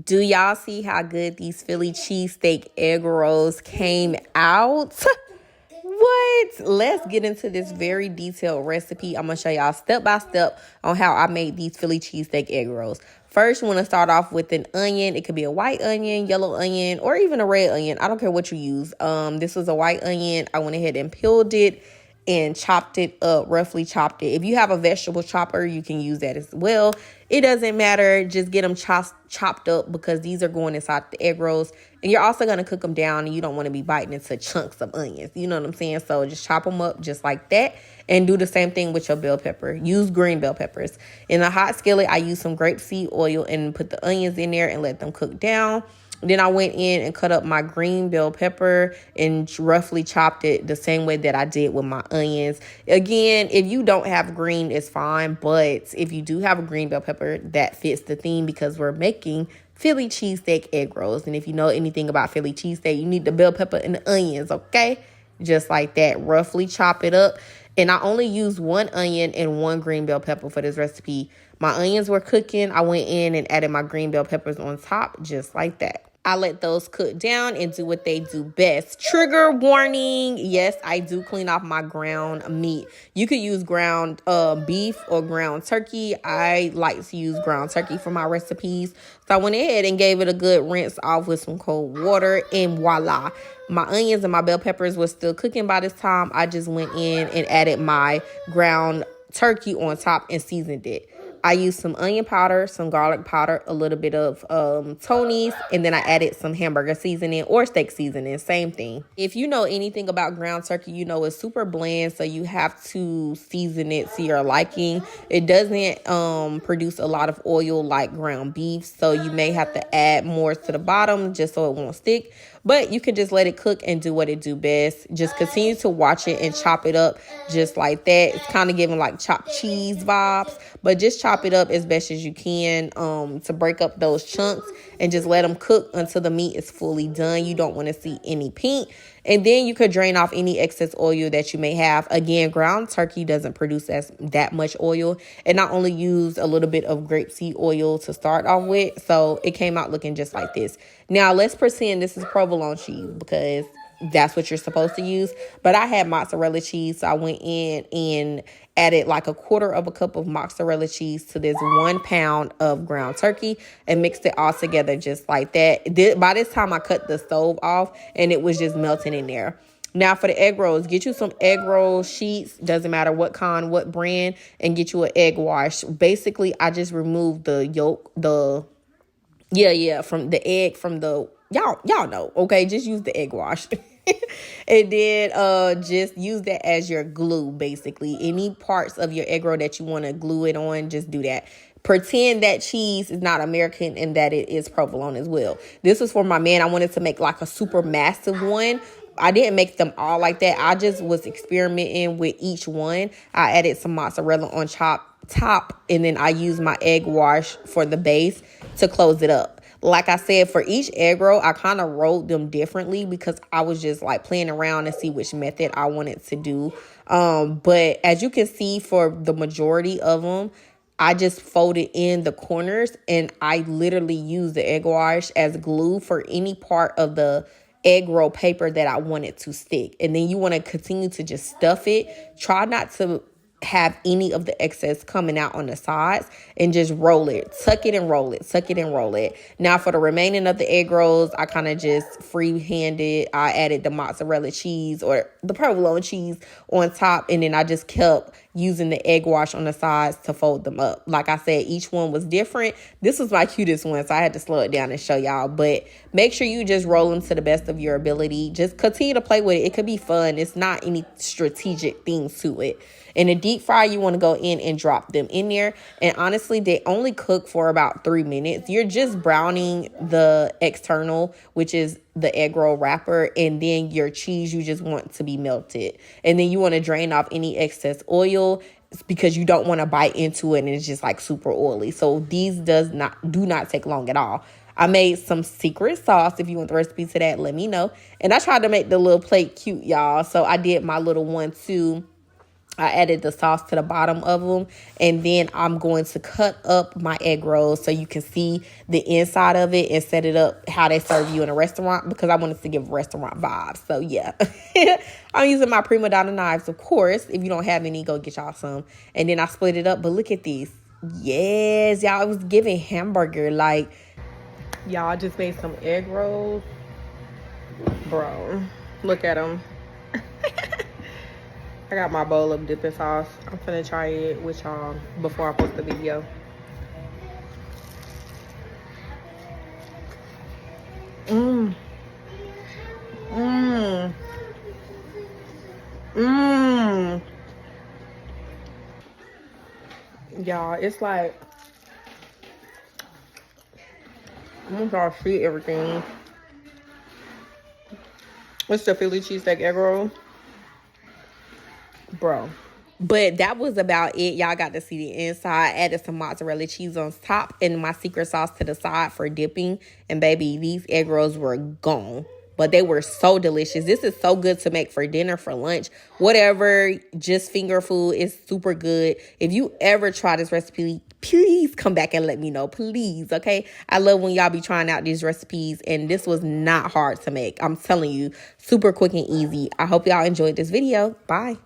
Do y'all see how good these Philly cheesesteak egg rolls came out? What? Let's get into this very detailed recipe. I'm going to show y'all step by step on how I made these Philly cheesesteak egg rolls. First, you want to start off with an onion. It could be a white onion, yellow onion, or even a red onion. I don't care what you use. This was a white onion. I went ahead and peeled it and chopped it up, roughly chopped it. If you have a vegetable chopper, you can use that as well. It doesn't matter. Just get them chopped up because these are going inside the egg rolls. And you're also going to cook them down and you don't want to be biting into chunks of onions. You know what I'm saying? So just chop them up just like that and do the same thing with your bell pepper. Use green bell peppers. In a hot skillet, I use some grapeseed oil and put the onions in there and let them cook down. Then I went in and cut up my green bell pepper and roughly chopped it the same way that I did with my onions. Again, if you don't have green, it's fine. But if you do have a green bell pepper, that fits the theme because we're making Philly cheesesteak egg rolls. And if you know anything about Philly cheesesteak, you need the bell pepper and the onions, okay? Just like that. Roughly chop it up. And I only used one onion and one green bell pepper for this recipe. My onions were cooking. I went in and added my green bell peppers on top, just like that. I let those cook down and do what they do best. Trigger warning. Yes, I do clean off my ground meat. You could use ground beef or ground turkey. I like to use ground turkey for my recipes. So I went ahead and gave it a good rinse off with some cold water and voila. My onions and my bell peppers were still cooking by this time. I just went in and added my ground turkey on top and seasoned it. I used some onion powder, some garlic powder, a little bit of Tony's, and then I added some hamburger seasoning or steak seasoning, same thing. If you know anything about ground turkey, you know it's super bland, so you have to season it to your liking. It doesn't produce a lot of oil like ground beef, so you may have to add more to the bottom just so it won't stick. But you can just let it cook and do what it do best. Just continue to watch it and chop it up just like that. It's kind of giving like chopped cheese vibes. But just chop it up as best as you can to break up those chunks. And just let them cook until the meat is fully done. You don't want to see any pink. And then you could drain off any excess oil that you may have. Again, ground turkey doesn't produce that much oil. And I only used a little bit of grapeseed oil to start off with. So it came out looking just like this. Now, let's pretend this is provolone cheese because that's what you're supposed to use. But I had mozzarella cheese, so I went in and added like 1/4 cup of mozzarella cheese to this 1 pound of ground turkey and mixed it all together just like that. By this time, I cut the stove off and it was just melting in there. Now for the egg rolls, get you some egg roll sheets. Doesn't matter what kind, what brand, and get you an egg wash. Basically, I just removed the yolk, from the egg, from the, y'all know, okay? Just use the egg wash. And then just use that as your glue, basically. Any parts of your egg roll that you want to glue it on, just do that. Pretend that cheese is not American and that it is provolone as well. This was for my man. I wanted to make like a super massive one. I didn't make them all like that. I just was experimenting with each one. I added some mozzarella on top, and then I used my egg wash for the base to close it up. Like I said, for each egg roll, I kind of rolled them differently because I was just like playing around and see which method I wanted to do. But as you can see, for the majority of them, I just folded in the corners and I literally used the egg wash as glue for any part of the egg roll paper that I wanted to stick. And then you want to continue to just stuff it. Try not to have any of the excess coming out on the sides and just roll it. Tuck it and roll it. Tuck it and roll it. Now for the remaining of the egg rolls, I kind of just free-handed. I added the mozzarella cheese or the provolone cheese on top, and then I just kept using the egg wash on the sides to fold them up. Like I said, each one was different. This was my cutest one, so I had to slow it down and show y'all. But make sure you just roll them to the best of your ability. Just continue to play with it. It could be fun. It's not any strategic things to it. In a deep fry, you want to go in and drop them in there. And honestly, they only cook for about 3 minutes. You're just browning the external, which is the egg roll wrapper, and then your cheese you just want to be melted. And then you want to drain off any excess oil because you don't want to bite into it and it's just like super oily. So these do not take long at all. I made some secret sauce. If you want the recipe to that, let me know. And I tried to make the little plate cute, y'all. So I did my little one too. I added the sauce to the bottom of them. And then I'm going to cut up my egg rolls so you can see the inside of it and set it up how they serve you in a restaurant, because I wanted to give restaurant vibes. So yeah, I'm using my prima donna knives, of course. If you don't have any, go get y'all some. And then I split it up. But look at these. Yes, y'all, it was giving hamburger. Like, y'all, I just made some egg rolls. Bro, look at them. I got my bowl of dipping sauce. I'm finna try it with y'all before I post the video. Mmm. Mmm. Mmm. Y'all, it's like, I'm gonna see everything. What's the Philly cheesesteak egg roll? Bro. But that was about it. Y'all got to see the inside. Added some mozzarella cheese on top and my secret sauce to the side for dipping. And baby, these egg rolls were gone. But they were so delicious. This is so good to make for dinner, for lunch, whatever. Just finger food is super good. If you ever try this recipe, please come back and let me know, please, okay? I love when y'all be trying out these recipes, and this was not hard to make. I'm telling you, super quick and easy. I hope y'all enjoyed this video. Bye.